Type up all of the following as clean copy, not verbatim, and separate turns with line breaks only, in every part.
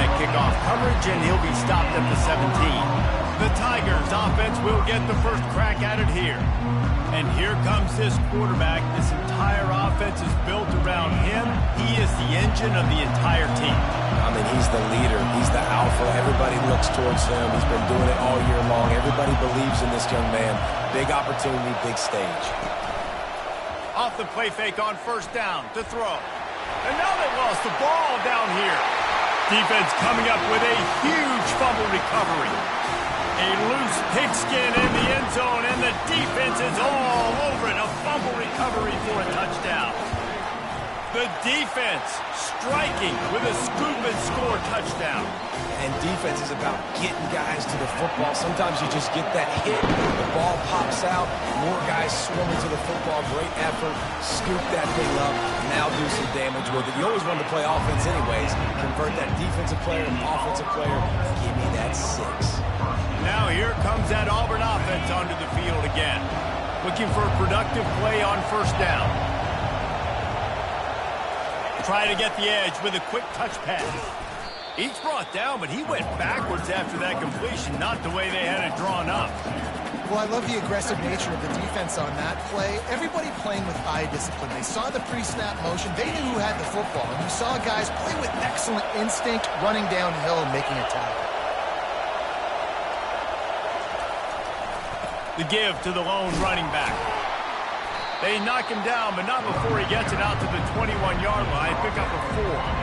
that kickoff coverage, and he'll be stopped at the 17. The Tigers offense will get the first crack at it here. And here comes this quarterback. This entire offense is built around him. He is the engine of the entire team.
I mean, he's the leader. He's the alpha. Everybody looks towards him. He's been doing it all year long. Everybody believes in this young man. Big opportunity, big stage.
Off the play fake on first down to throw. And now they lost the ball down here. Defense coming up with a huge fumble recovery. A loose pigskin in the end zone, and the defense is all over it. A fumble recovery for a touchdown. The defense striking with a scoop and score touchdown.
And defense is about getting guys to the football. Sometimes you just get that hit, the ball pops out, more guys swarming to the football. Great effort, scoop that thing up, now do some damage with it. You always want to play offense anyways. Convert that defensive player and offensive player. Give me that 6.
Now here comes that Auburn offense onto the field again. Looking for a productive play on first down. Try to get the edge with a quick touch pass. Each brought down, but he went backwards after that completion, not the way they had it drawn up.
Well, I love the aggressive nature of the defense on that play. Everybody playing with eye discipline. They saw the pre-snap motion. They knew who had the football. And you saw guys play with excellent instinct, running downhill and making a tackle.
The give to the lone running back. They knock him down, but not before he gets it out to the 21-yard line. Pick up a 4.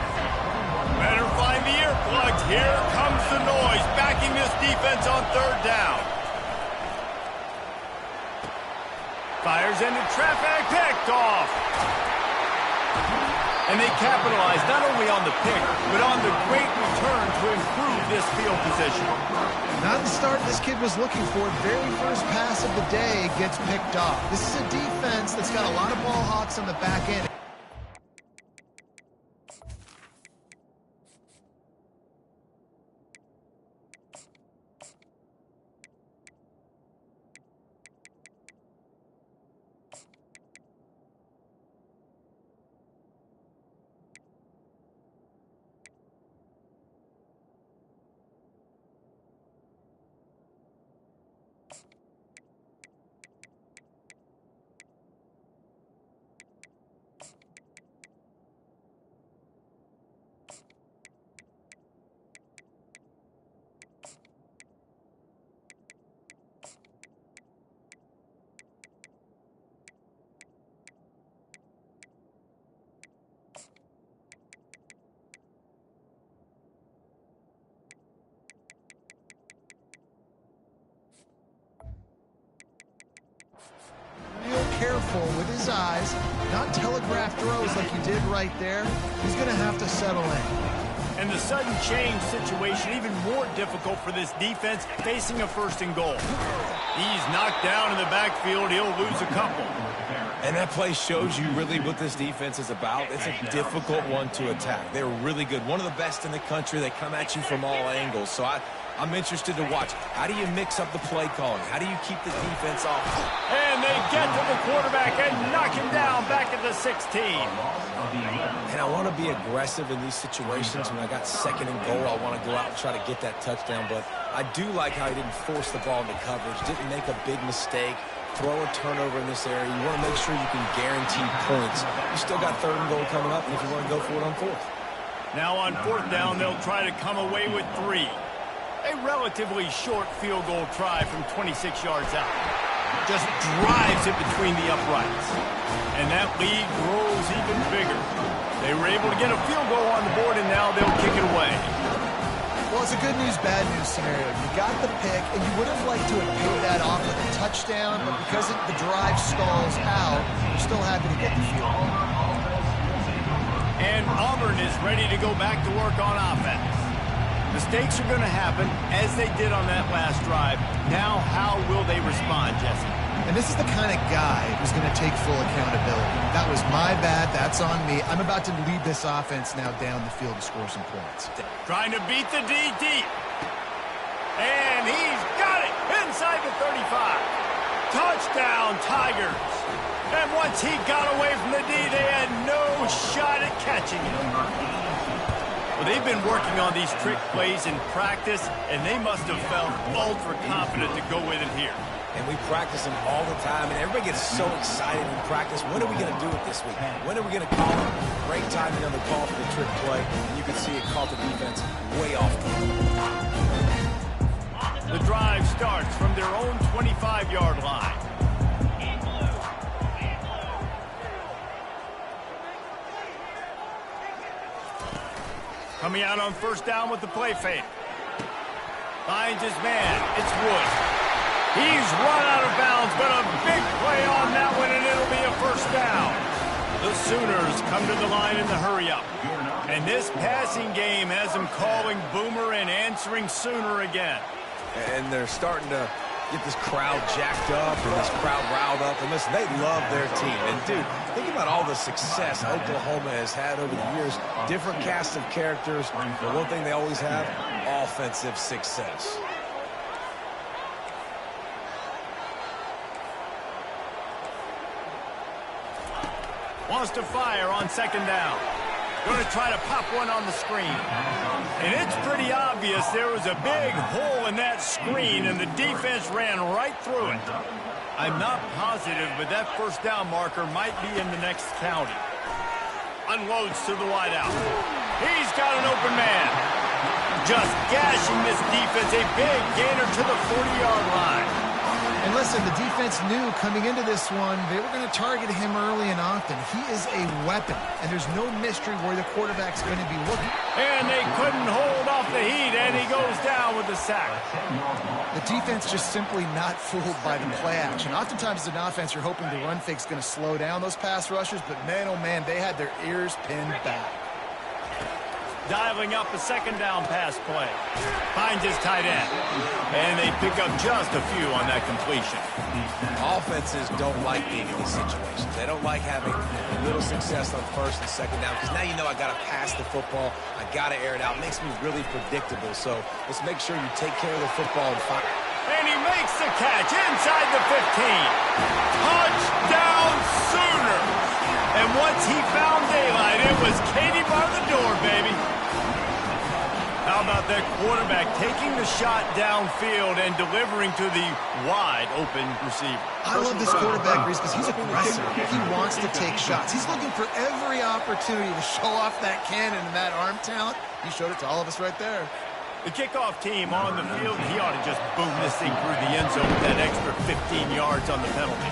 Better find the earplugs. Here comes the noise, backing this defense on third down. Fires into traffic, picked off. And they capitalize not only on the pick, but on the great return to improve this field position.
Not the start this kid was looking for. Very first pass of the day gets picked off. This is a defense that's got a lot of ball hawks on the back end. Careful with his eyes, not telegraph throws like he did right there. He's going to have to settle in.
And the sudden change situation even more difficult for this defense facing a first and goal. He's knocked down in the backfield. He'll lose a couple.
And that play shows you really what this defense is about. It's a difficult one to attack. They're really good. One of the best in the country. They come at you from all angles. So I'm interested to watch. How do you mix up the play calling? How do you keep the defense off?
And they get to the quarterback and knock him down back at the 16.
And I want to be aggressive in these situations. When I got second and goal, I want to go out and try to get that touchdown. But I do like how he didn't force the ball into coverage, didn't make a big mistake, throw a turnover in this area. You want to make sure you can guarantee points. You still got third and goal coming up, and if you want to go for it on fourth.
Now on fourth down, they'll try to come away with 3. A relatively short field goal try from 26 yards out. Just drives it between the uprights. And that lead grows even bigger. They were able to get a field goal on the board, and now they'll kick it away.
Well, it's a good news, bad news scenario. You got the pick, and you would have liked to have paid that off with a touchdown, but because the drive stalls out, you're still happy to get the field goal.
And Auburn is ready to go back to work on offense. Mistakes are going to happen, as they did on that last drive. Now, how will they respond, Jesse?
And this is the kind of guy who's going to take full accountability. That was my bad. That's on me. I'm about to lead this offense now down the field to score some points.
Trying to beat the D deep. And he's got it inside the 35. Touchdown, Tigers. And once he got away from the D, they had no shot at catching him. Well, they've been working on these trick plays in practice, and they must have felt ultra confident to go with it here.
And we practice them all the time, and everybody gets so excited in practice. When are we going to do it this week? When are we going to call it? Great timing on the call for the trick play, and you can see it caught the defense way off.
The drive starts from their own 25-yard line. Coming out on first down with the play fake. Finds his man. It's Wood. He's run out of bounds, but a big play on that one, and it'll be a first down. The Sooners come to the line in the hurry-up. And this passing game has them calling Boomer and answering Sooner again.
And they're starting to get this crowd jacked up and this crowd riled up. And listen, they love their team. And, dude, think about all the success Oklahoma has had over the years. Different cast of characters. But one thing they always have, offensive success.
Wants to fire on second down. Going to try to pop one on the screen. And it's pretty obvious there was a big hole in that screen, and the defense ran right through it. I'm not positive, but that first down marker might be in the next county. Unloads to the wideout. He's got an open man. Just gashing this defense. A big gainer to the 40-yard line.
And listen, the defense knew coming into this one, they were going to target him early and often. He is a weapon, and there's no mystery where the quarterback's going to be looking.
And they couldn't hold off the heat, and he goes down with the sack.
The defense just simply not fooled by the play action. Oftentimes as an offense, you're hoping the run fake's going to slow down those pass rushers, but man, oh man, they had their ears pinned back.
Dialing up a second down pass play. Finds his tight end. And they pick up just a few on that completion.
Offenses don't like being in these situations. They don't like having little success on first and second down, because now you know I got to pass the football. I got to air it out. It makes me really predictable. So let's make sure you take care of the football and fire.
And he makes the catch inside the 15. Touchdown Sooners. And once he found daylight, it was Katie bar the door, baby. How about that quarterback taking the shot downfield and delivering to the wide-open receiver?
I love this quarterback, Reese, because he's aggressive. He wants to take shots. He's looking for every opportunity to show off that cannon and that arm talent. He showed it to all of us right there.
The kickoff team on the field, he ought to just boom this thing through the end zone with that extra 15 yards on the penalty.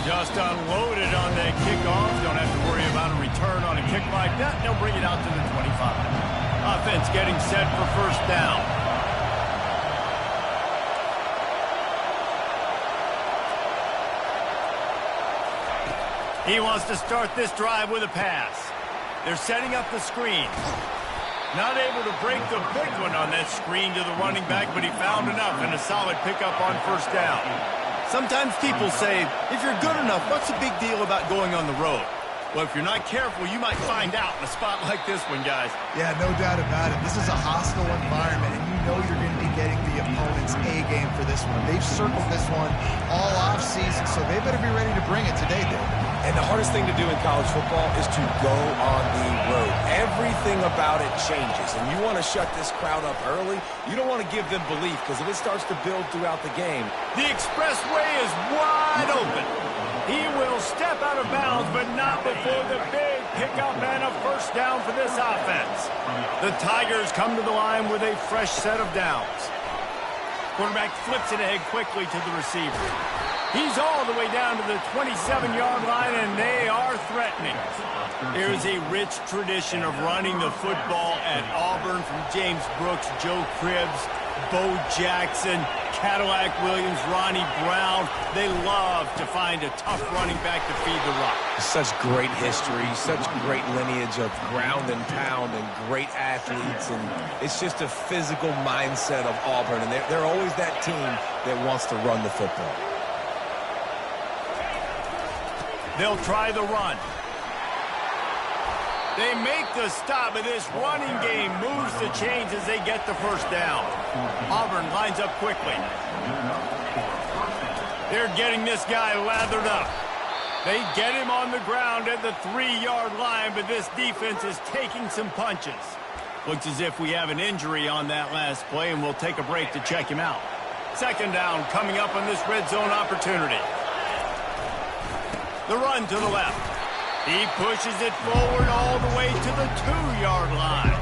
Just unloaded on that kickoff. Don't have to worry about a return on a kick like that. They'll bring it out to the 25. Offense getting set for first down. He wants to start this drive with a pass. They're setting up the screen. Not able to break the big one on that screen to the running back, but he found enough and a solid pickup on first down. Sometimes people say, if you're good enough, what's the big deal about going on the road? Well, if you're not careful, you might find out in a spot like this one, guys.
Yeah, no doubt about it. This is a hostile environment, and you know you're going to be getting the opponent's A game for this one. They've circled this one all offseason, so they better be ready to bring it today, Dave.
And the hardest thing to do in college football is to go on the road. Everything about it changes, and you want to shut this crowd up early. You don't want to give them belief, because if it starts to build throughout the game.
The expressway is wide open. He will step out of bounds, but not before the big pickup and a first down for this offense. The Tigers come to the line with a fresh set of downs. Quarterback flips it ahead quickly to the receiver. He's all the way down to the 27-yard line, and they are threatening. There's a rich tradition of running the football at Auburn, from James Brooks, Joe Cribbs, Bo Jackson, Cadillac Williams, Ronnie Brown. They love to find a tough running back to feed the rock.
Such great history, such great lineage of ground and pound and great athletes. And it's just a physical mindset of Auburn. And they're always that team that wants to run the football.
They'll try the run. They make the stop, and this running game moves the chains as they get the first down. Auburn lines up quickly. They're getting this guy lathered up. They get him on the ground at the 3-yard line, but this defense is taking some punches. Looks as if we have an injury on that last play, and we'll take a break to check him out. Second down coming up on this red zone opportunity. The run to the left. He pushes it forward all the way to the 2-yard line.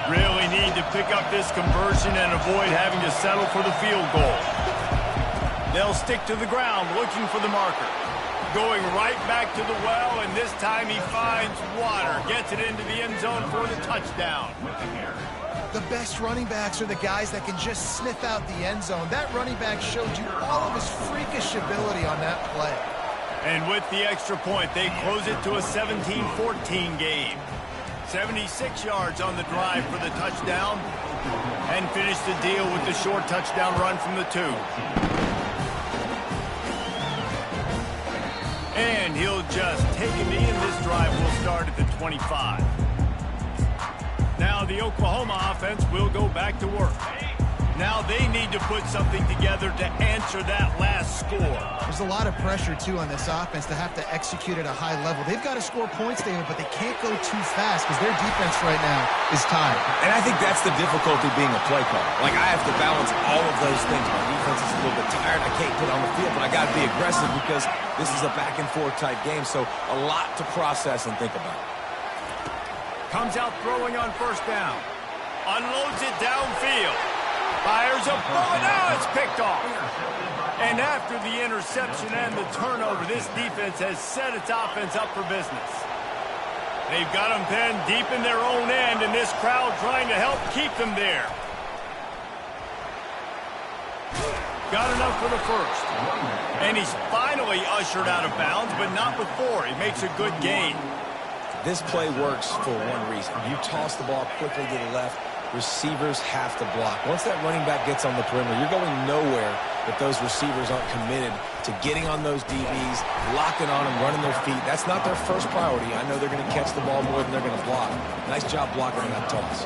Really need to pick up this conversion and avoid having to settle for the field goal. They'll stick to the ground looking for the marker. Going right back to the well, and this time he finds water. Gets it into the end zone for the touchdown.
The best running backs are the guys that can just sniff out the end zone. That running back showed you all of his freakish ability on that play.
And with the extra point, they close it to a 17-14 game. 76 yards on the drive for the touchdown, and finish the deal with the short touchdown run from the 2. And he'll just take a knee, and this drive will start at the 25. Now the Oklahoma offense will go back to work. Now they need to put something together to answer that last score.
There's a lot of pressure, too, on this offense to have to execute at a high level. They've got to score points, David, but they can't go too fast because their defense right now is tired.
And I think that's the difficulty being a play caller. Like, I have to balance all of those things. My defense is a little bit tired. I can't put on the field, but I got to be aggressive because this is a back-and-forth type game, so a lot to process and think about.
Comes out throwing on first down. Unloads it downfield. Fires a bullet. Now it's picked off. And after the interception and the turnover, this defense has set its offense up for business. They've got them pinned deep in their own end, and this crowd trying to help keep them there. Got enough for the first. And he's finally ushered out of bounds, but not before. He makes a good gain.
This play works for one reason. You toss the ball quickly to the left, receivers have to block. Once that running back gets on the perimeter, you're going nowhere if those receivers aren't committed to getting on those DBs, locking on them, running their feet. That's not their first priority. I know they're going to catch the ball more than they're going to block. Nice job blocking on that toss.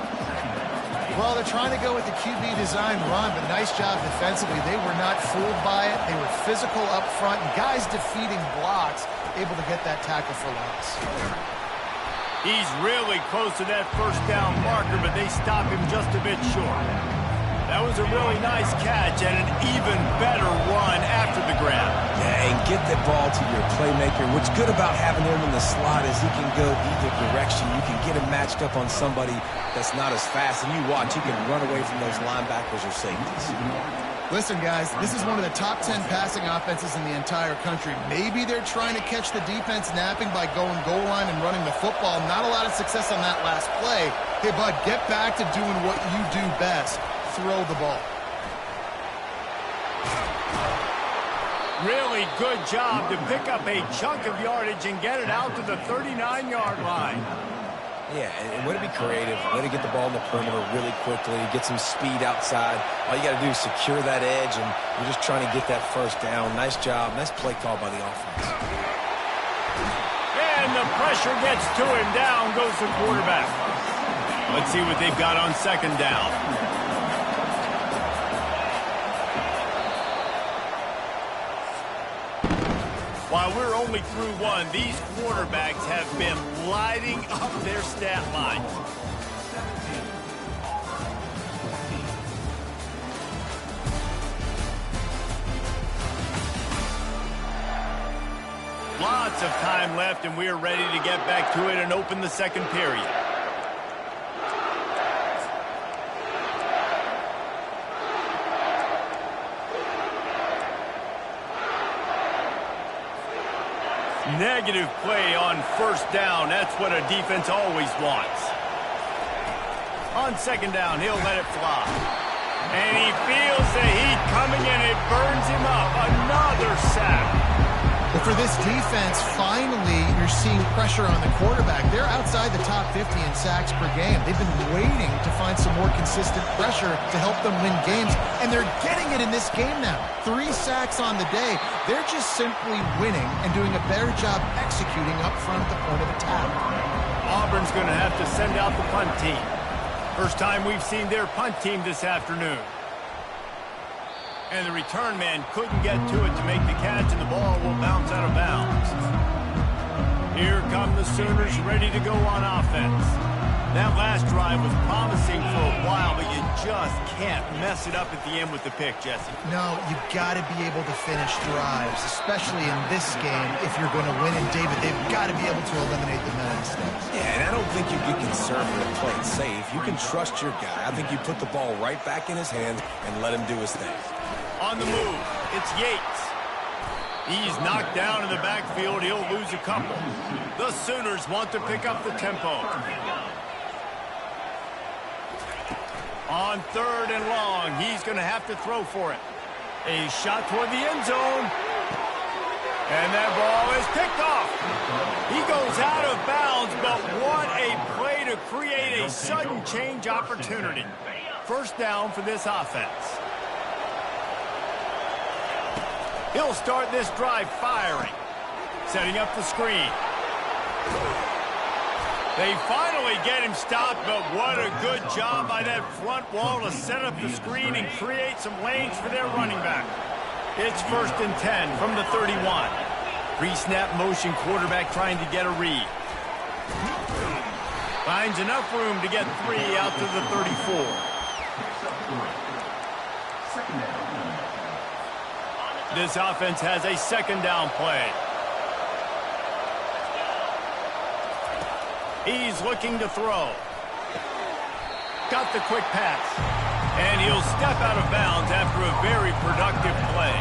Well, they're trying to go with the QB design run, but nice job defensively. They were not fooled by it. They were physical up front. Guys defeating blocks, able to get that tackle for loss.
He's really close to that first down marker, but they stop him just a bit short. That was a really nice catch and an even better run after the grab.
Yeah, and get the ball to your playmaker. What's good about having him in the slot is he can go either direction. You can get him matched up on somebody that's not as fast, and you watch, he can run away from those linebackers or safeties.
Listen, guys, this is one of the top 10 passing offenses in the entire country. Maybe they're trying to catch the defense napping by going goal line and running the football. Not a lot of success on that last play. Hey, bud, get back to doing what you do best. Throw the ball.
Really good job to pick up a chunk of yardage and get it out to the 39-yard line.
Yeah, and way to be creative. Way to get the ball in the perimeter really quickly, get some speed outside. All you got to do is secure that edge, and you're just trying to get that first down. Nice job. Nice play call by the offense.
And the pressure gets to him. Down goes the quarterback. Let's see what they've got on second down. While we're only through one, these quarterbacks have been lighting up their stat line. Lots of time left, and we're ready to get back to it and open the second period. Negative play on first down. That's what a defense always wants. On second down, he'll let it fly. And he feels the heat coming, and it burns him up. Another sack.
But for this defense, finally, you're seeing pressure on the quarterback. They're outside the top 50 in sacks per game. They've been waiting to find some more consistent pressure to help them win games, and they're getting it in this game now. 3 sacks on the day. They're just simply winning and doing a better job executing up front at the point of attack.
Auburn's going to have to send out the punt team. First time we've seen their punt team this afternoon. And the return man couldn't get to it to make the catch, and the ball will bounce out of bounds. Here come the Sooners ready to go on offense. That last drive was promising for a while, but you just can't mess it up at the end with the pick, Jesse.
No, you've got to be able to finish drives, especially in this game. If you're going to win, and David, they've got to be able to eliminate the mental mistakes.
Yeah, and I don't think you get conservative, play it safe. You can trust your guy. I think you put the ball right back in his hands and let him do his thing.
On the move, it's Yates. He's knocked down in the backfield. He'll lose a couple. The Sooners want to pick up the tempo. On 3rd and long, he's going to have to throw for it. A shot toward the end zone. And that ball is picked off. He goes out of bounds, but what a play to create a sudden change opportunity. First down for this offense. He'll start this drive firing. Setting up the screen. They finally get him stopped, but what a good job by that front wall to set up the screen and create some lanes for their running back. It's 1st and 10 from the 31. Pre-snap motion, quarterback trying to get a read. Finds enough room to get 3 out to the 34. This offense has a 2nd down play. He's looking to throw. Got the quick pass. And he'll step out of bounds after a very productive play.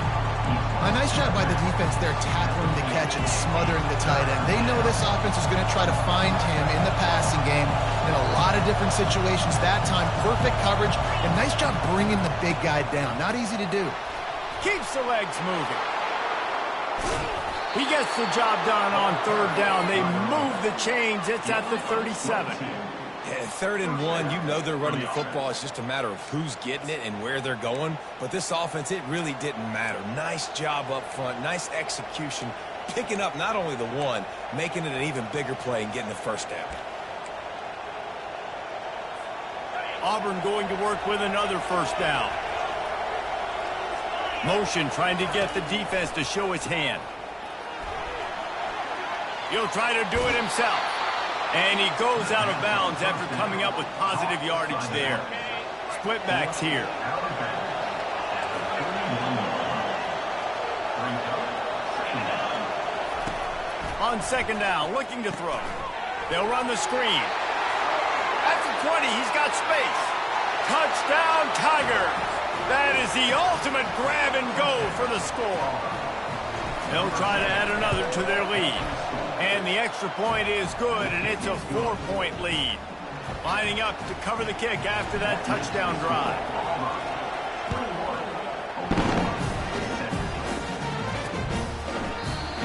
A nice job by the defense there, tackling the catch and smothering the tight end. They know this offense is going to try to find him in the passing game in a lot of different situations. That time, perfect coverage, and nice job bringing the big guy down. Not easy to do.
Keeps the legs moving. He gets the job done on 3rd down. They move the chains. It's at the 37.
Yeah, 3rd and 1, you know they're running the football. It's just a matter of who's getting it and where they're going. But this offense, it really didn't matter. Nice job up front, nice execution, picking up not only the one, making it an even bigger play and getting the first down.
Auburn going to work with another 1st down. Motion trying to get the defense to show his hand. He'll try to do it himself. And he goes out of bounds after coming up with positive yardage there. Split backs here. On 2nd down, looking to throw. They'll run the screen. At the 20, he's got space. Touchdown, Tigers. That is the ultimate grab and go for the score. They'll try to add another to their lead. And the extra point is good, and it's a 4-point lead. Lining up to cover the kick after that touchdown drive.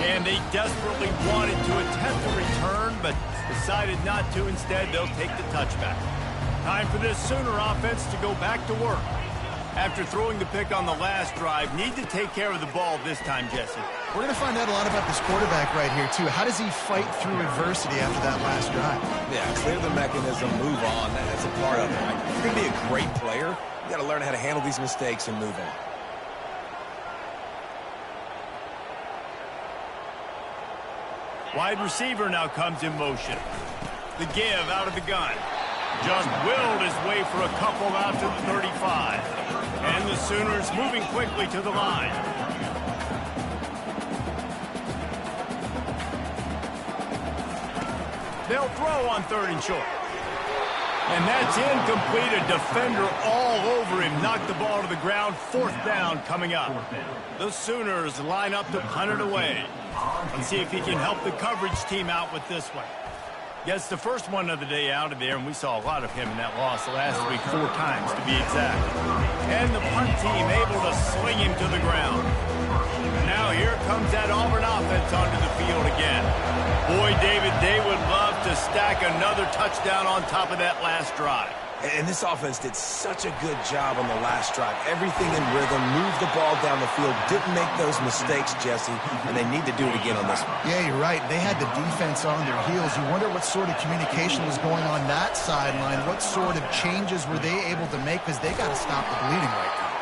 And they desperately wanted to attempt the return, but decided not to. Instead, they'll take the touchback. Time for this Sooner offense to go back to work. After throwing the pick on the last drive, need to take care of the ball this time, Jesse.
We're going to find out a lot about this quarterback right here, too. How does he fight through adversity after that last drive?
Yeah, clear the mechanism, move on. That's a part of it, right? If you're going to be a great player, you got to learn how to handle these mistakes and move on.
Wide receiver now comes in motion. The give out of the gun. Just willed his way for a couple out to the 35. And the Sooners moving quickly to the line. They'll throw on 3rd and short. And that's incomplete. A defender all over him. Knocked the ball to the ground. 4th down coming up. The Sooners line up to punt it away. Let's see if he can help the coverage team out with this one. Gets the first one of the day out of there, and we saw a lot of him in that loss last week, 4 times to be exact. And the punt team able to sling him to the ground. Now here comes that Auburn offense onto the field again. Boy, David, they would love to stack another touchdown on top of that last drive.
And this offense did such a good job on the last drive. Everything in rhythm, moved the ball down the field, didn't make those mistakes, Jesse, and they need to do it again on this one.
Yeah, you're right. They had the defense on their heels. You wonder what sort of communication was going on that sideline. What sort of changes were they able to make, because they got to stop the bleeding right now.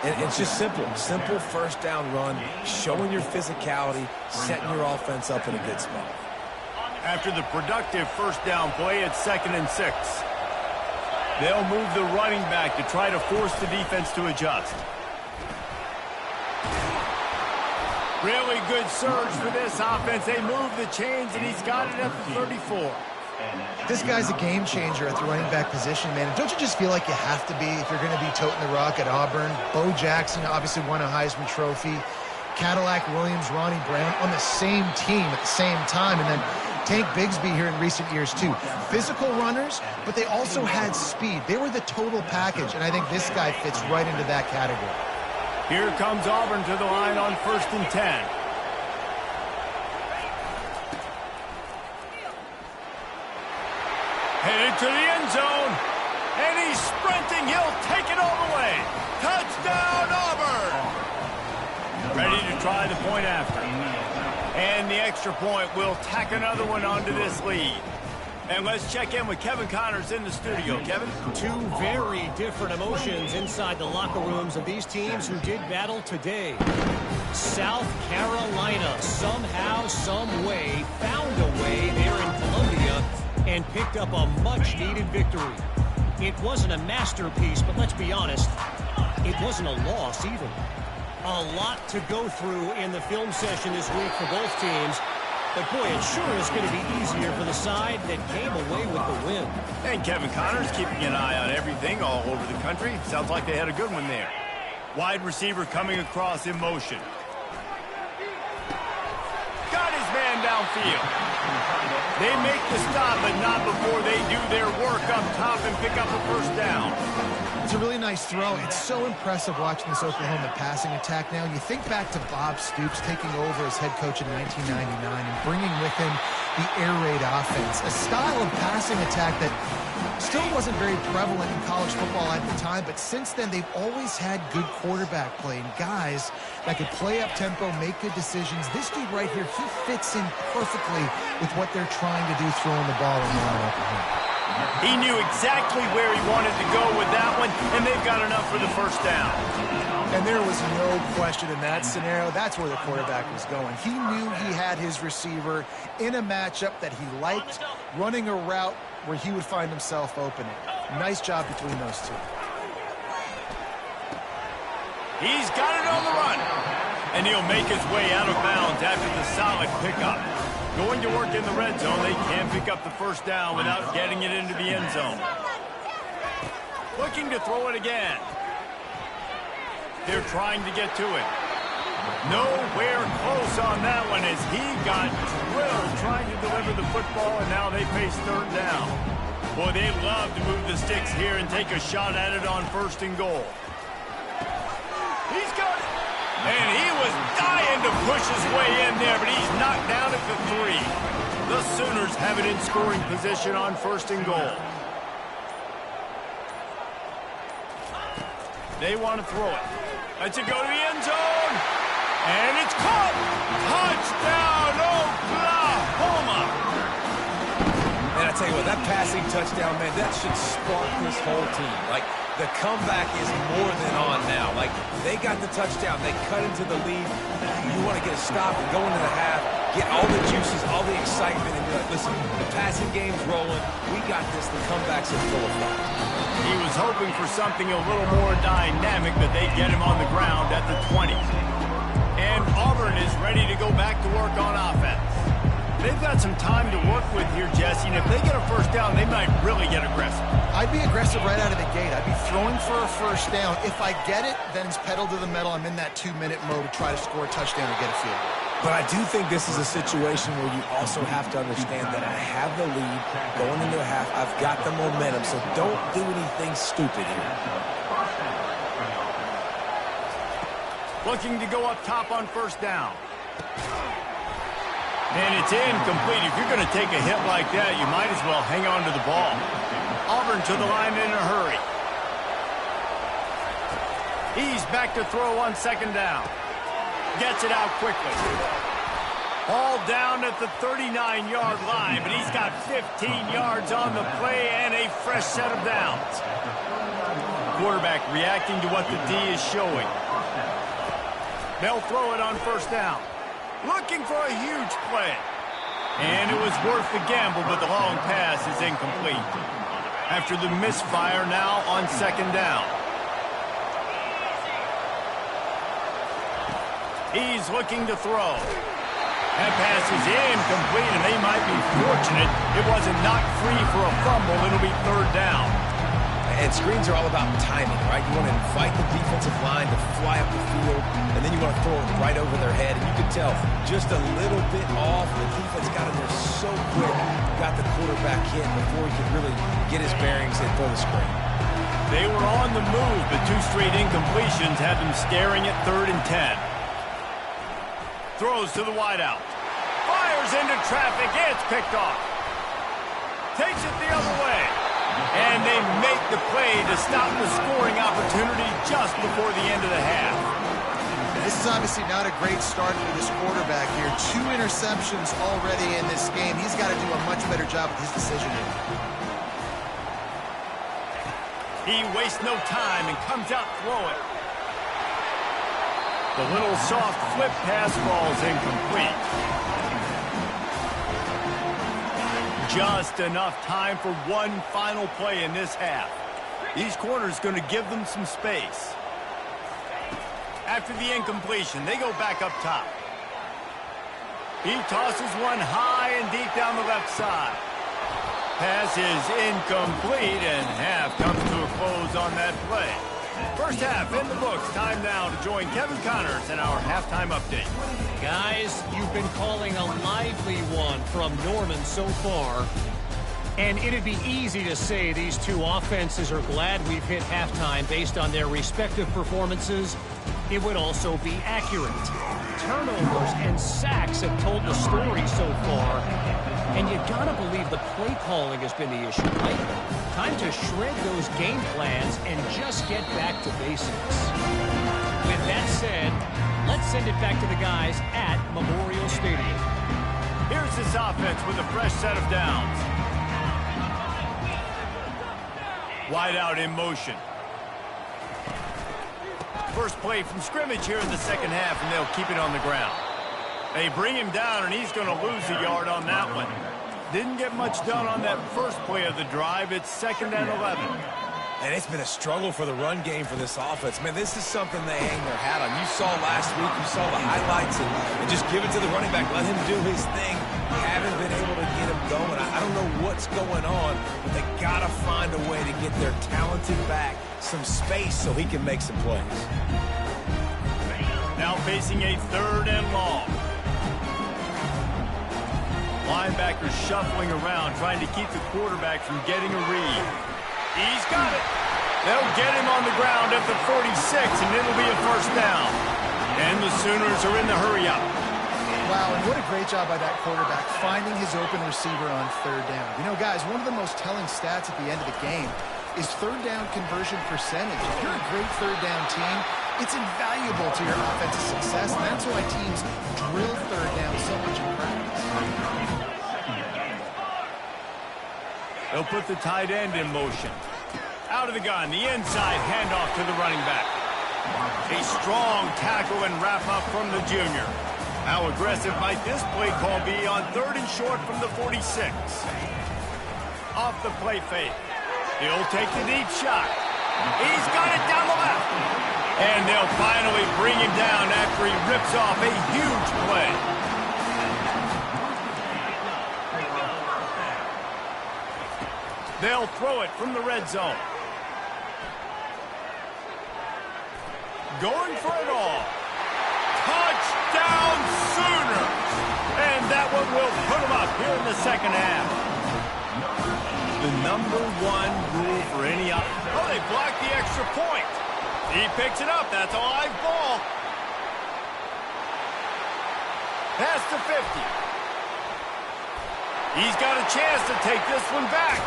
And it's just simple first down run, showing your physicality, setting your offense up in a good spot.
After the productive first down play, it's 2nd and 6. They'll move the running back to try to force the defense to adjust. Really good surge for this offense. They move the chains, and he's got it at the 34.
This guy's a game changer at the running back position, man. And don't you just feel like you have to be if you're going to be toting the rock at Auburn? Bo Jackson obviously won a Heisman Trophy. Cadillac Williams, Ronnie Brown on the same team at the same time. And then Tank Bigsby here in recent years, too. Physical runners, but they also had speed. They were the total package, and I think this guy fits right into that category.
Here comes Auburn to the line on 1st and 10. Headed to the end zone, and he's sprinting. He'll take it all the way. Touchdown, Auburn! Ready to try the point after. And the extra point will tack another one onto this lead. And let's check in with Kevin Connors in the studio. Kevin?
Two very different emotions inside the locker rooms of these teams who did battle today. South Carolina somehow, some way, found a way there in Columbia and picked up a much-needed victory. It wasn't a masterpiece, but let's be honest, it wasn't a loss either. A lot to go through in the film session this week for both teams. But, boy, it sure is going to be easier for the side that came away with the win.
And Kevin Connors keeping an eye on everything all over the country. Sounds like they had a good one there. Wide receiver coming across in motion. Got his man downfield. They make the stop, but not before they do their work up top and pick up a first down.
It's a really nice throw. It's so impressive watching this Oklahoma passing attack now. You think back to Bob Stoops taking over as head coach in 1999 and bringing with him the air raid offense, a style of passing attack that still wasn't very prevalent in college football at the time, but since then they've always had good quarterback play and guys that could play up tempo, make good decisions. This dude right here, he fits in perfectly with what they're trying to do throwing the ball around Oklahoma.
He knew exactly where he wanted to go with that one, and they've got enough for the first down.
And there was no question in that scenario. That's where the quarterback was going. He knew he had his receiver in a matchup that he liked, running a route where he would find himself opening. Nice job between those two.
He's got it on the run, and he'll make his way out of bounds after the solid pickup. Going to work in the red zone, they can't pick up the first down without getting it into the end zone. Looking to throw it again. They're trying to get to it. Nowhere close on that one as he got drilled trying to deliver the football, and now they face 3rd down. Boy, they love to move the sticks here and take a shot at it on 1st and goal. He's got it. And he was dying to push his way in there, but he's knocked down at the 3. The Sooners have it in scoring position on 1st and goal. They want to throw it. Lets it go to the end zone. And it's caught. Touchdown, Oklahoma.
And I tell you what, that passing touchdown, man, that should spark this whole team. Like, the comeback is more than on now. Like, they got the touchdown. They cut into the lead. You want to get a stop and go into the half, get all the juices, all the excitement, and be like, listen, the passing game's rolling. We got this. The comeback's in full effect.
He was hoping for something a little more dynamic, but they get him on the ground at the 20. And Auburn is ready to go back to work on offense. They've got some time to work with here, Jesse, and if they get a first down, they might really get aggressive.
I'd be aggressive right out of the gate. I'd be throwing for a first down. If I get it, then it's pedal to the metal. I'm in that 2-minute mode to try to score a touchdown or get a field goal.
But I do think this is a situation where you also have to understand that I have the lead going into the half. I've got the momentum, so don't do anything stupid here.
Looking to go up top on 1st down. And it's incomplete. If you're going to take a hit like that, you might as well hang on to the ball. Auburn to the line in a hurry. He's back to throw on second down. Gets it out quickly. Ball down at the 39-yard line, but he's got 15 yards on the play and a fresh set of downs. Quarterback reacting to what the D is showing. They'll throw it on first down. Looking for a huge play. And it was worth the gamble, but the long pass is incomplete. After the misfire, now on second down. He's looking to throw. That pass is incomplete, and they might be fortunate it wasn't knocked free for a fumble. It'll be third down.
And screens are all about timing, right? You want to invite the defensive line to fly up the field, and then you want to throw it right over their head. And you can tell just a little bit off. The defense got in there so quick, got the quarterback hit before he could really get his bearings and throw the screen.
They were on the move, but two straight incompletions had them staring at 3rd and 10. Throws to the wideout. Fires into traffic. It's picked off. Takes it the other way. And they make the play to stop the scoring opportunity just before the end of the half.
This is obviously not a great start for this quarterback here. 2 interceptions already in this game. He's got to do a much better job with his decision-making.
He wastes no time and comes out throwing. The little soft flip pass falls incomplete. Just enough time for one final play in this half. These corners going to give them some space. After the incompletion, they go back up top. He tosses one high and deep down the left side. Pass is incomplete, and half comes to a close on that play. First half in the books. Time now to join Kevin Connors in our halftime update.
Guys, you've been calling a lively one from Norman so far. And it'd be easy to say these two offenses are glad we've hit halftime based on their respective performances. It would also be accurate. Turnovers and sacks have told the story so far. And you gotta believe the play calling has been the issue, right? Time to shred those game plans and just get back to basics. With that said, let's send it back to the guys at Memorial Stadium.
Here's this offense with a fresh set of downs. Wide out in motion. First play from scrimmage here in the second half, and they'll keep it on the ground. They bring him down, and he's going to lose a yard on that one. Didn't get much done on that first play of the drive. It's 2nd and 11.
And it's been a struggle for the run game for this offense. Man, this is something they hang their hat on. You saw last week, you saw the highlights, and just give it to the running back. Let him do his thing. Haven't been able to get him going. I don't know what's going on, but they got to find a way to get their talented back some space so he can make some plays.
Now facing a 3rd and long. Linebackers shuffling around, trying to keep the quarterback from getting a read. He's got it. They'll get him on the ground at the 46, and it'll be a first down. And the Sooners are in the hurry-up.
Wow, and what a great job by that quarterback, finding his open receiver on 3rd down. You know, guys, one of the most telling stats at the end of the game is 3rd down conversion percentage. If you're a great 3rd down team, it's invaluable to your offensive success, and that's why teams drill 3rd down so much in practice.
They'll put the tight end in motion. Out of the gun, the inside handoff to the running back. A strong tackle and wrap up from the junior. How aggressive might this play call be on 3rd and short from the 46? Off the play fake. He'll take the deep shot. He's got it down the left. And they'll finally bring him down after he rips off a huge play. They'll throw it from the red zone. Going for it all. Touchdown Sooners! And that one will put them up here in the second half. The number 1 rule for any... Oh, they blocked the extra point. He picks it up. That's a live ball. Past the 50. He's got a chance to take this one back.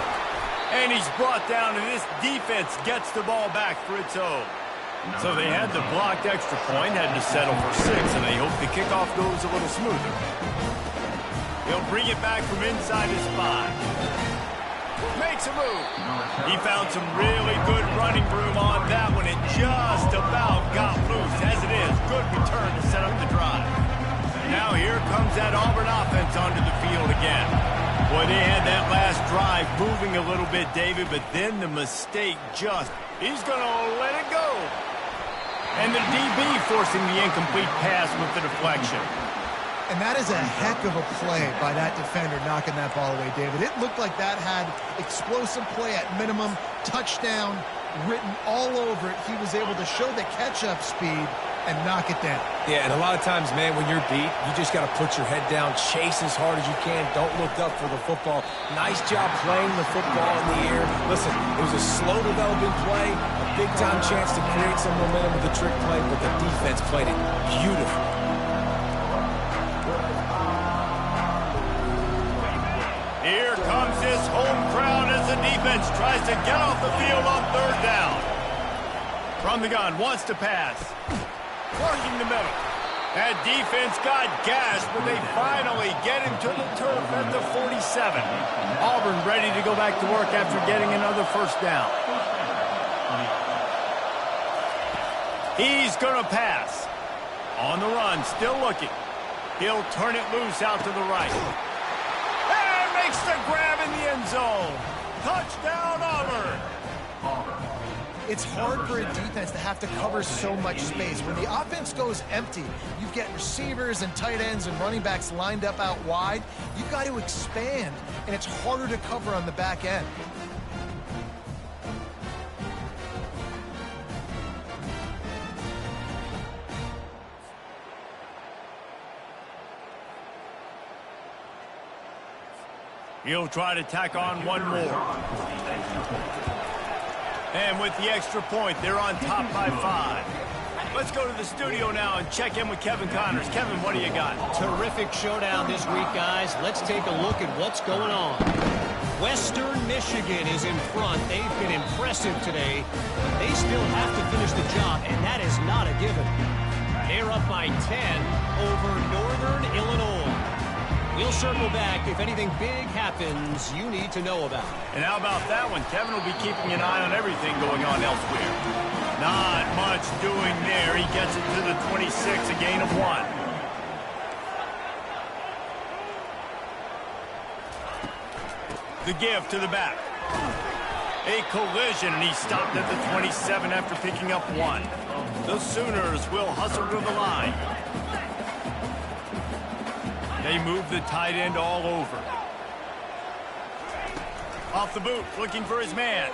And he's brought down, and this defense gets the ball back for its own. So they had the blocked extra point, had to settle for 6, and they hope the kickoff goes a little smoother. He'll bring it back from inside his 5. Makes a move. He found some really good running room on that one. It just about got loose. As it is, good return to set up the drive. Now here comes that Auburn offense onto the field again. Boy, they had that last drive moving a little bit, David, but then the mistake he's going to let it go. And the DB forcing the incomplete pass with the deflection.
And that is a heck of a play by that defender knocking that ball away, David. It looked like that had explosive play at minimum, touchdown written all over it. He was able to show the catch-up speed and knock it down.
Yeah, and a lot of times, man, when you're beat, you just got to put your head down, chase as hard as you can, don't look up for the football. Nice job playing the football in the air. Listen, it was a slow developing play, a big-time chance to create some momentum with the trick play, but the defense played it beautifully.
Here comes this home crowd as the defense tries to get off the field on 3rd down. From the gun, wants to pass. Working the middle. That defense got gashed, but they finally get him to the turf at the 47. Auburn ready to go back to work after getting another 1st down. He's going to pass. On the run, still looking. He'll turn it loose out to the right. And makes the grab in the end zone. Touchdown, Auburn.
It's hard for a defense to have to cover so much space. When the offense goes empty, you get receivers and tight ends and running backs lined up out wide. You've got to expand, and it's harder to cover on the back end.
He'll try to tack on one more. And with the extra point, they're on top by 5. Let's go to the studio now and check in with Kevin Connors. Kevin, what do you got?
Terrific showdown this week, guys. Let's take a look at what's going on. Western Michigan is in front. They've been impressive today, but they still have to finish the job, and that is not a given. They're up by 10 over Northern Illinois. We'll circle back if anything big happens you need to know about.
And how about that one? Kevin will be keeping an eye on everything going on elsewhere. Not much doing there. He gets it to the 26, a gain of 1. The give to the back. A collision, and he stopped at the 27 after picking up 1. The Sooners will hustle to the line. They move the tight end all over. Off the boot, looking for his man.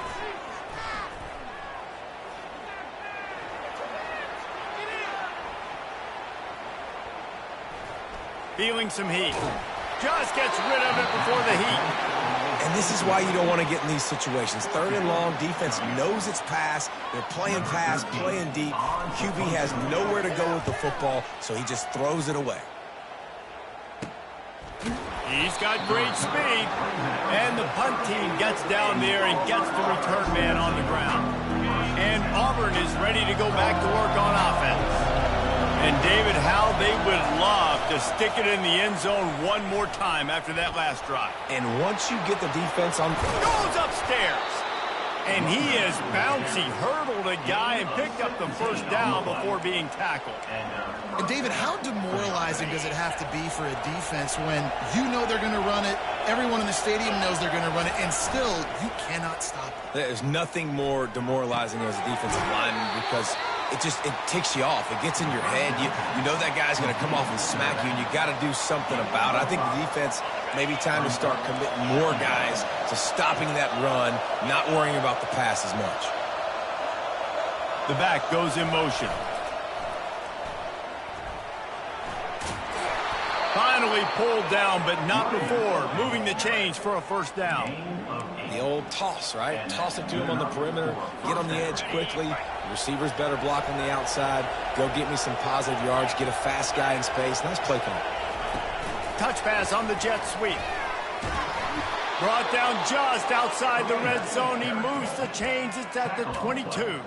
Feeling some heat. Just gets rid of it before the heat.
And this is why you don't want to get in these situations. 3rd and long, defense knows it's pass. They're playing pass, playing deep. QB has nowhere to go with the football, so he just throws it away.
He's got great speed. And the punt team gets down there and gets the return man on the ground. And Auburn is ready to go back to work on offense. And David, how they would love to stick it in the end zone one more time after that last drive.
And once you get the defense on...
Goes upstairs. And he is bouncy, hurdled a guy, and picked up the 1st down before being tackled.
And David, how demoralizing does it have to be for a defense when you know they're going to run it, everyone in the stadium knows they're going to run it, and still you cannot stop it?
There's nothing more demoralizing as a defensive lineman because it ticks you off. It gets in your head. You know that guy's going to come off and smack you, and you got to do something about it. I think the defense, maybe time to start committing more guys to stopping that run, not worrying about the pass as much.
The back goes in motion. Finally pulled down, but not before. Moving the chains for a 1st down.
The old toss, right? Toss it to him on the perimeter, get on the edge quickly. The receivers better block on the outside. Go get me some positive yards, get a fast guy in space. Nice play call.
Touch pass on the jet sweep. Brought down just outside the red zone. He moves the chains. It's at the 22.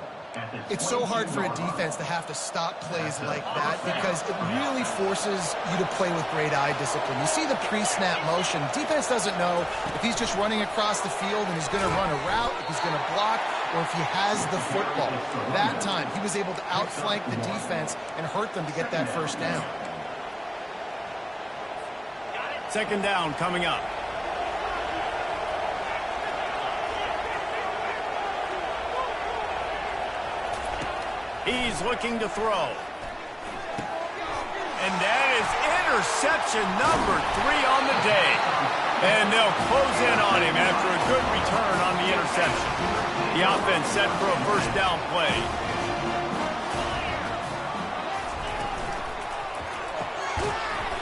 It's so hard for a defense to have to stop plays like that because it really forces you to play with great eye discipline. You see the pre-snap motion. Defense doesn't know if he's just running across the field and he's going to run a route, if he's going to block, or if he has the football. That time, he was able to outflank the defense and hurt them to get that first down.
Second down coming up. He's looking to throw. And that is interception number 3 on the day. And they'll close in on him after a good return on the interception. The offense set for a first down play.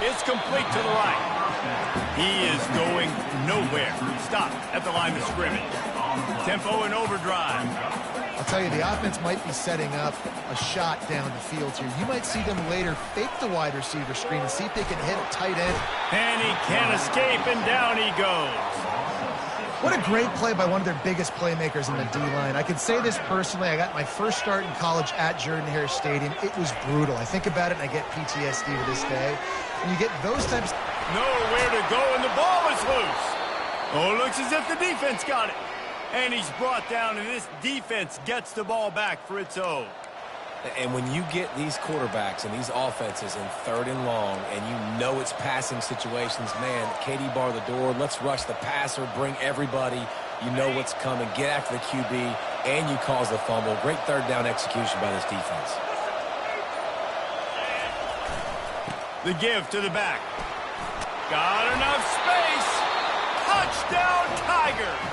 It's complete to the right. He is going nowhere. Stop at the line of scrimmage. Tempo and overdrive.
I'll tell you, the offense might be setting up a shot down the field here. You might see them later fake the wide receiver screen and see if they can hit a tight end.
And he can't escape, and down he goes.
What a great play by one of their biggest playmakers in the D-line. I can say this personally. I got my first start in college at Jordan-Hare Stadium. It was brutal. I think about it, and I get PTSD to this day. And you get those types...
Nowhere to go, and the ball is loose. Oh, it looks as if the defense got it. And he's brought down, and this defense gets the ball back for its own.
And when you get these quarterbacks and these offenses in 3rd and long, and you know it's passing situations, man, Katie bar the door, let's rush the passer, bring everybody. You know what's coming. Get after the QB, and you cause the fumble. Great 3rd down execution by this defense.
The give to the back. Got enough space. Touchdown, Tigers.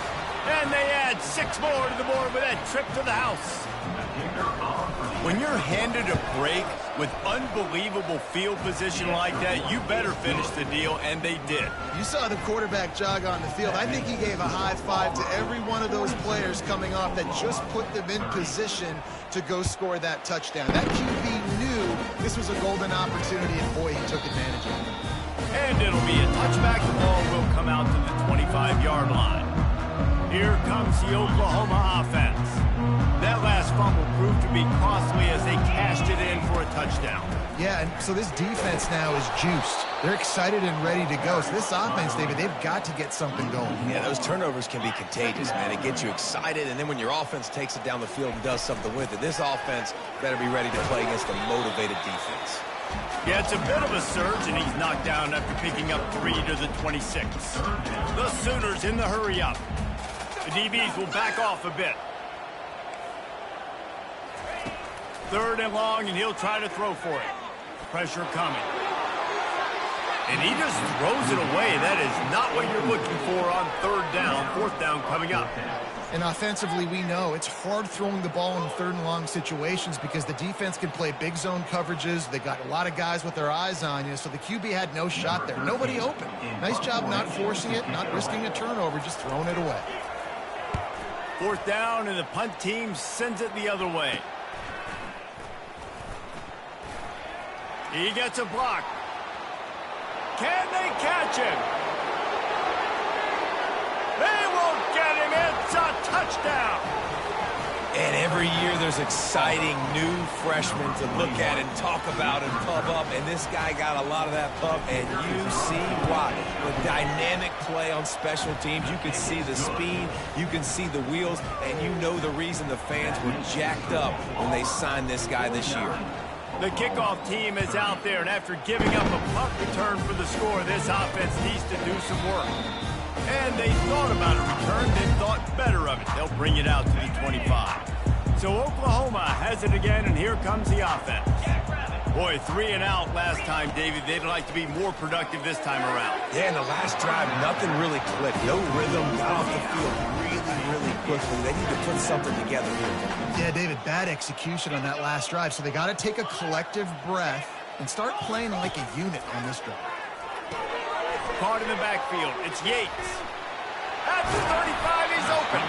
And they add 6 more to the board with that trip to the house. When you're handed a break with unbelievable field position like that, you better finish the deal, and they did.
You saw the quarterback jog on the field. I think he gave a high five to every one of those players coming off that just put them in position to go score that touchdown. That QB knew this was a golden opportunity, and boy, he took advantage of it.
And it'll be a touchback. The ball will come out to the 25-yard line. Here comes the Oklahoma offense. That last fumble proved to be costly as they cashed it in for a touchdown.
Yeah, and so this defense now is juiced. They're excited and ready to go. So this offense, David, they've got to get something going.
Yeah, those turnovers can be contagious, man. It gets you excited, and then when your offense takes it down the field and does something with it, this offense better be ready to play against a motivated defense.
Yeah, it's a bit of a surge, and he's knocked down after picking up 3 to the 26. The Sooners in the hurry-up. The DBs will back off a bit. 3rd and long, and he'll try to throw for it. Pressure coming. And he just throws it away. That is not what you're looking for on 3rd down. 4th down coming up.
And offensively, we know it's hard throwing the ball in 3rd and long situations because the defense can play big zone coverages. They got a lot of guys with their eyes on you, so the QB had no shot there. Nobody open. Nice job not forcing it, not risking a turnover, just throwing it away.
4th down, and the punt team sends it the other way. He gets a block. Can they catch him? They won't get him. It's a touchdown.
And every year there's exciting new freshmen to look at and talk about and pub up. And this guy got a lot of that pub, and you see why. The dynamic play on special teams. You can see the speed. You can see the wheels. And you know the reason the fans were jacked up when they signed this guy this year.
The kickoff team is out there, and after giving up a punt return for the score, this offense needs to do some work. And they thought about a return, then thought better of it. They'll bring it out to the 25. So Oklahoma has it again, and here comes the offense. Boy, 3 and out last time, David. They'd like to be more productive this time around.
Yeah, in the last drive, nothing really clicked. No rhythm, got off the field really quickly. They need to put something together here.
Yeah, David, bad execution on that last drive. So they got to take a collective breath and start playing like a unit on this drive.
Caught in the backfield. It's Yates. At the 35, he's open.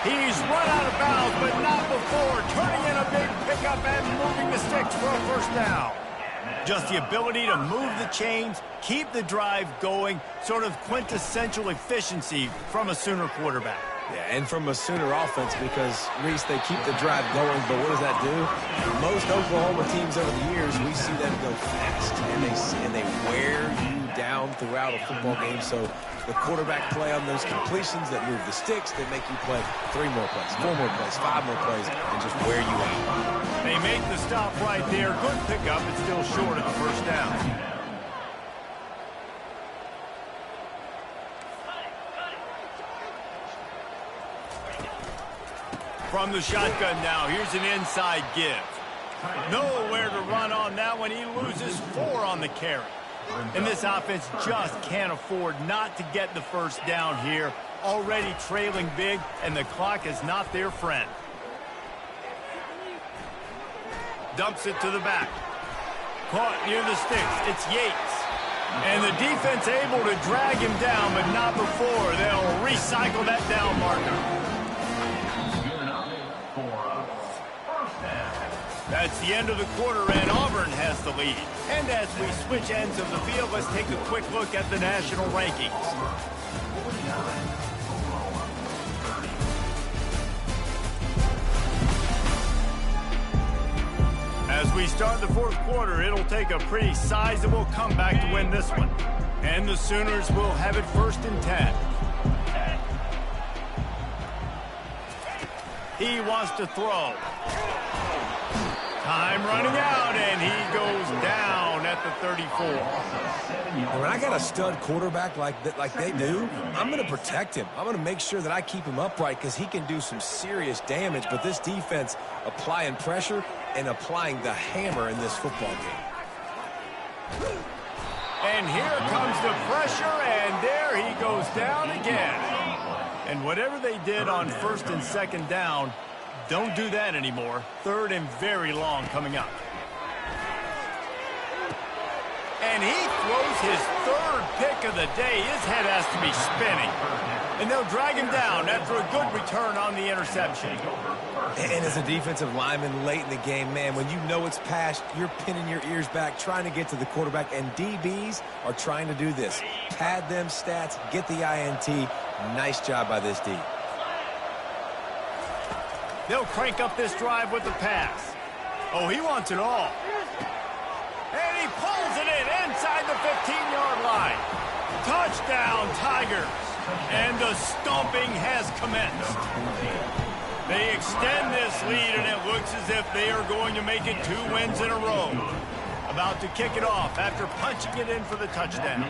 He's run out of bounds, but not before. Turning in a big pickup and moving the sticks for a first down. Just the ability to move the chains, keep the drive going, sort of quintessential efficiency from a Sooner quarterback.
Yeah, and from a Sooner offense because, Reese, they keep the drive going, but what does that do? Most Oklahoma teams over the years, we see them go fast, and they wear you down throughout a football game. So the quarterback play on those completions that move the sticks, that make you play 3 more plays, 4 more plays, 5 more plays, and just wear you out.
They make the stop right there. Good pickup, but still short of the first down. From the shotgun now, here's an inside give. Nowhere to run on that one. He loses 4 on the carry. And this offense just can't afford not to get the first down here. Already trailing big, and the clock is not their friend. Dumps it to the back. Caught near the sticks. It's Yates. And the defense able to drag him down, but not before. They'll recycle that down marker. That's the end of the quarter, and Auburn has the lead. And as we switch ends of the field, let's take a quick look at the national rankings. As we start the fourth quarter, it'll take a pretty sizable comeback to win this one. And the Sooners will have it 1st and 10. He wants to throw. Time running out, and he goes down at the 34.
When I got a stud quarterback like they do, I'm going to protect him. I'm going to make sure that I keep him upright because he can do some serious damage. But this defense applying pressure and applying the hammer in this football game.
And here comes the pressure, and there he goes down again. And whatever they did on 1st and 2nd down, don't do that anymore. 3rd and very long coming up. And he throws his 3rd pick of the day. His head has to be spinning. And they'll drag him down after a good return on the interception.
And as a defensive lineman late in the game, man, when you know it's past, you're pinning your ears back, trying to get to the quarterback. And DBs are trying to do this. Pad them stats, get the INT. Nice job by this D.
They'll crank up this drive with the pass. Oh, he wants it all. And he pulls it in inside the 15-yard line. Touchdown, Tigers. And the stomping has commenced. They extend this lead, and it looks as if they are going to make it 2 wins in a row. About to kick it off after punching it in for the touchdown.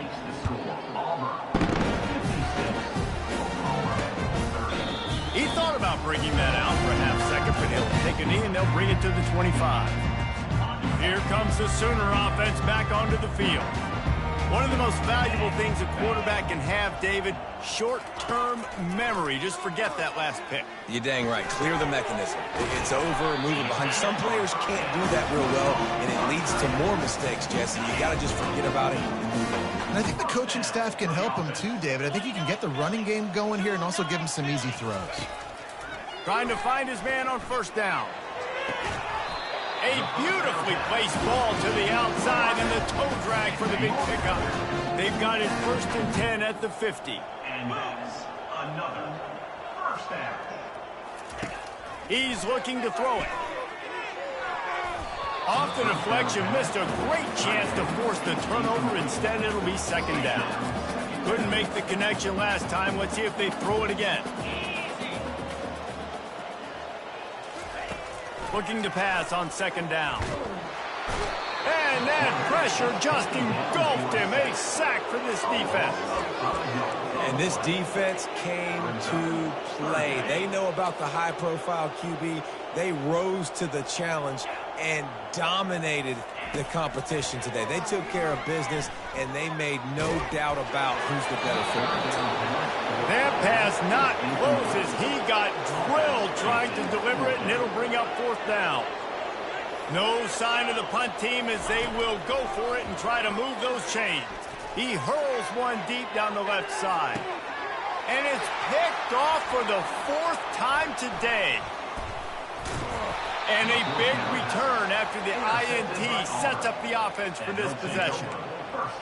He thought about bringing that out for a half-second, but he'll take a knee, and they'll bring it to the 25. Here comes the Sooner offense back onto the field. One of the most valuable things a quarterback can have, David, short-term memory. Just forget that last pick.
You're dang right. Clear the mechanism. It's over, moving behind. Some players can't do that real well, and it leads to more mistakes, Jesse. You got to just forget about it and move on.
And I think the coaching staff can help him too, David. I think he can get the running game going here and also give him some easy throws.
Trying to find his man on 1st down. A beautifully placed ball to the outside, and the toe drag for the big pickup. They've got it 1st and 10 at the 50.
And that's another 1st down.
He's looking to throw it. Off the deflection, missed a great chance to force the turnover. Instead, it'll be 2nd down. Couldn't make the connection last time. Let's see if they throw it again. Looking to pass on 2nd down. And that pressure just engulfed him. A sack for this defense.
And this defense came to play. They know about the high-profile QB. They rose to the challenge and dominated the competition today. They took care of business, and they made no doubt about who's the better football team.
That pass not close as he got drilled trying to deliver it, and it'll bring up 4th down. No sign of the punt team as they will go for it and try to move those chains. He hurls one deep down the left side. And it's picked off for the 4th time today. And a big return after the INT sets up the offense for this possession.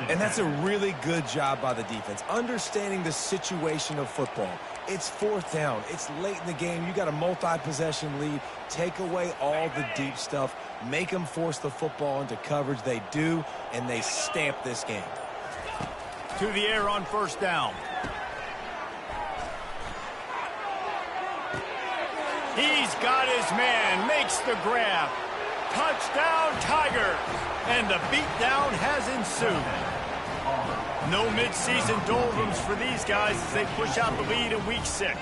And that's a really good job by the defense, understanding the situation of football. It's fourth down. It's late in the game. You got a multi-possession lead. Take away all the deep stuff. Make them force the football into coverage. They do, and they stamp this game.
To the air on first down. He's got his man, makes the grab. Touchdown, Tigers! And the beatdown has ensued. No midseason doldrums for these guys as they push out the lead in Week 6.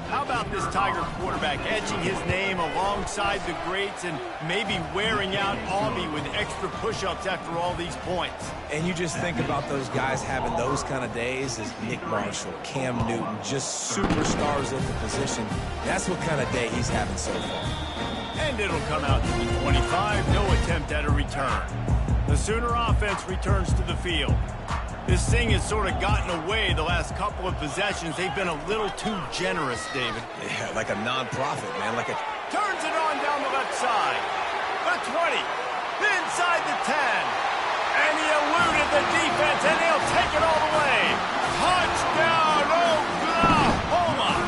How about this Tiger quarterback etching his name alongside the greats and maybe wearing out Aubie with extra push-ups after all these points?
And you just think about those guys having those kind of days as Nick Marshall, Cam Newton, just superstars at the position. That's what kind of day he's having so far.
And it'll come out to the 25, no attempt at a return. The Sooner offense returns to the field. This thing has sort of gotten away the last couple of possessions. They've been a little too generous, David.
Yeah, like a non-profit, man.
Turns it on down the left side. The 20. Inside the 10. And he eluded the defense, and he'll take it all the way. Touchdown, Oklahoma!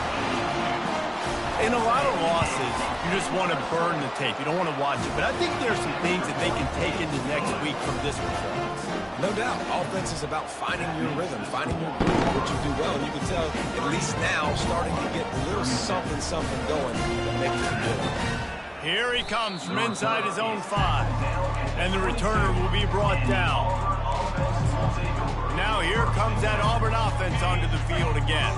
In a lot of losses, you just want to burn the tape. You don't want to watch it. But I think there's some things that they can take into next week from this performance.
No doubt. Offense is about finding your rhythm, finding your groove, what you do well. And you can tell, at least now, starting to get a little something going that maybe you can do.
Here he comes from inside his own 5. And the returner will be brought down. Now here comes that Auburn offense onto the field again.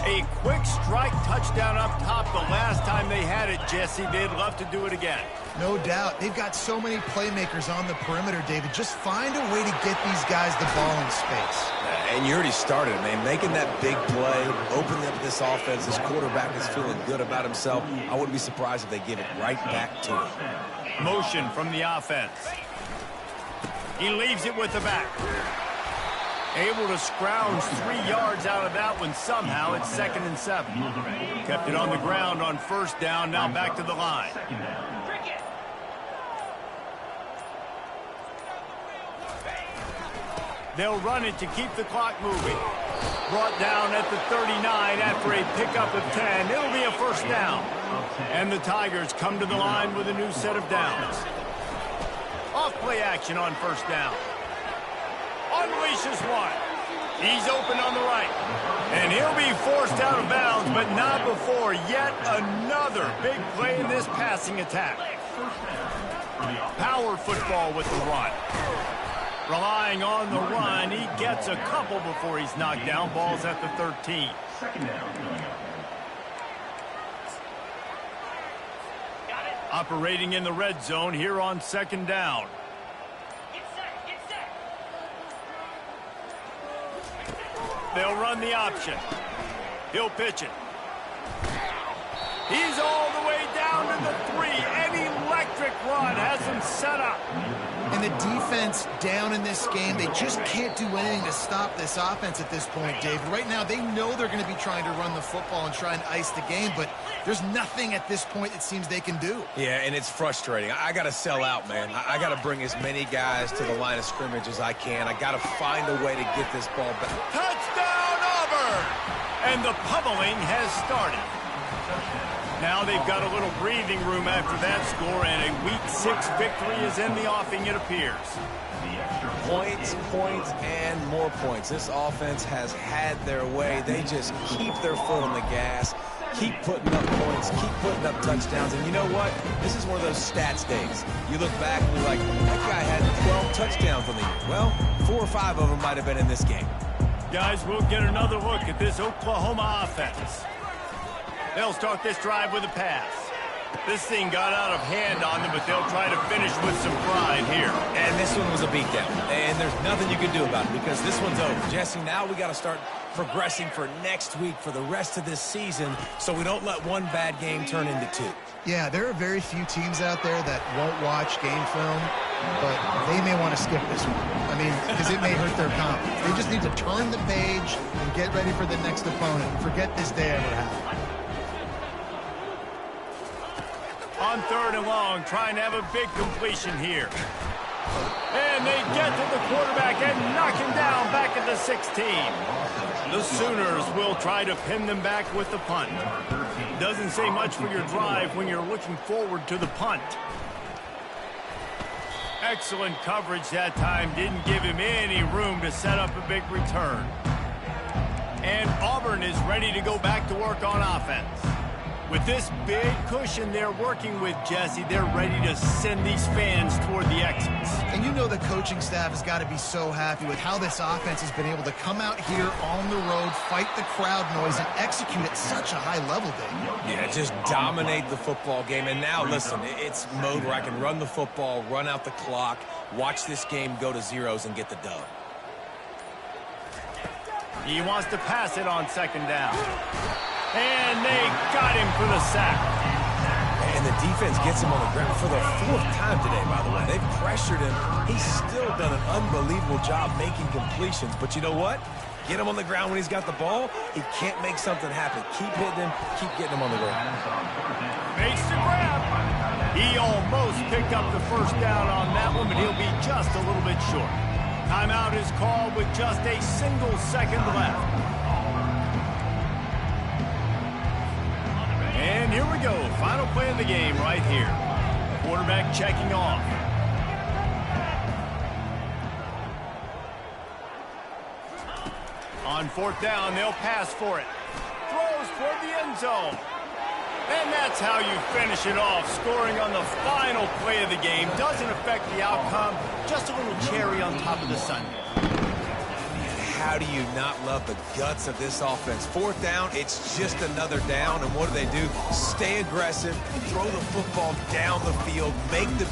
A quick strike touchdown up top the last time they had it, Jesse. They'd love to do it again.
No doubt. They've got so many playmakers on the perimeter, David. Just find a way to get these guys the ball in space.
And you already started, man. Making that big play, opening up this offense. This quarterback is feeling good about himself. I wouldn't be surprised if they give it right back to him.
Motion from the offense. He leaves it with the back. Able to scrounge 3 yards out of that one somehow. It's 2nd and 7. Kept it on the ground on first down. Now back to the line. They'll run it to keep the clock moving. Brought down at the 39 after a pickup of 10. It'll be a first down. And the Tigers come to the line with a new set of downs. Off play action on first down. Unleashes one. He's open on the right. And he'll be forced out of bounds, but not before yet another big play in this passing attack. Power football with the run. Relying on the run, he gets a couple before he's knocked down. Ball's at the 13. Operating in the red zone here on 2nd down. They'll run the option. He'll pitch it. He's all the way down to the 3. An electric run has him set up.
And the defense down in this game, they just can't do anything to stop this offense at this point, David. Right now, they know they're going to be trying to run the football and try and ice the game, but there's nothing at this point it seems they can do.
Yeah, and it's frustrating. I got to sell out, man. I got to bring as many guys to the line of scrimmage as I can. I got to find a way to get this ball back.
Touchdown, Auburn! And the pummeling has started. Now they've got a little breathing room after that score, and a Week 6 victory is in the offing, it appears.
Points, points, and more points. This offense has had their way. They just keep their foot on the gas, keep putting up points, keep putting up touchdowns. And you know what? This is one of those stats days. You look back and you're like, that guy had 12 touchdowns on the year. Well, 4 or 5 of them might have been in this game.
Guys, we'll get another look at this Oklahoma offense. They'll start this drive with a pass. This thing got out of hand on them, but they'll try to finish with some pride here.
And this one was a beatdown. And there's nothing you can do about it because this one's over. Jesse, now we got to start progressing for next week for the rest of this season so we don't let one bad game turn into 2.
Yeah, there are very few teams out there that won't watch game film, but they may want to skip this one. I mean, because it may hurt their confidence. They just need to turn the page and get ready for the next opponent. Forget this day ever happened.
On 3rd and long, trying to have a big completion here. And they get to the quarterback and knock him down back at the 16. The Sooners will try to pin them back with the punt. Doesn't say much for your drive when you're looking forward to the punt. Excellent coverage that time. Didn't give him any room to set up a big return. And Auburn is ready to go back to work on offense. With this big cushion they're working with, Jesse, they're ready to send these fans toward the exits.
And you know the coaching staff has got to be so happy with how this offense has been able to come out here on the road, fight the crowd noise, and execute at such a high level, Dave.
Yeah, just dominate the football game. And now, listen, it's mode where I can run the football, run out the clock, watch this game go to zeros and get the dub.
He wants to pass it on 2nd down. And they got him for the sack.
And the defense gets him on the ground for the 4th time today, by the way. They've pressured him. He's still done an unbelievable job making completions. But you know what? Get him on the ground when he's got the ball. He can't make something happen. Keep hitting him. Keep getting him on the ground.
Makes the grab. He almost picked up the 1st down on that one, but he'll be just a little bit short. Timeout is called with just a single second left. And here we go. Final play of the game right here. Quarterback checking off. On 4th down, they'll pass for it. Throws toward the end zone. And that's how you finish it off. Scoring on the final play of the game doesn't affect the outcome. Just a little cherry on top of the sundae.
How do you not love the guts of this offense? 4th down, it's just another down. And what do? Stay aggressive, throw the football down the field, make the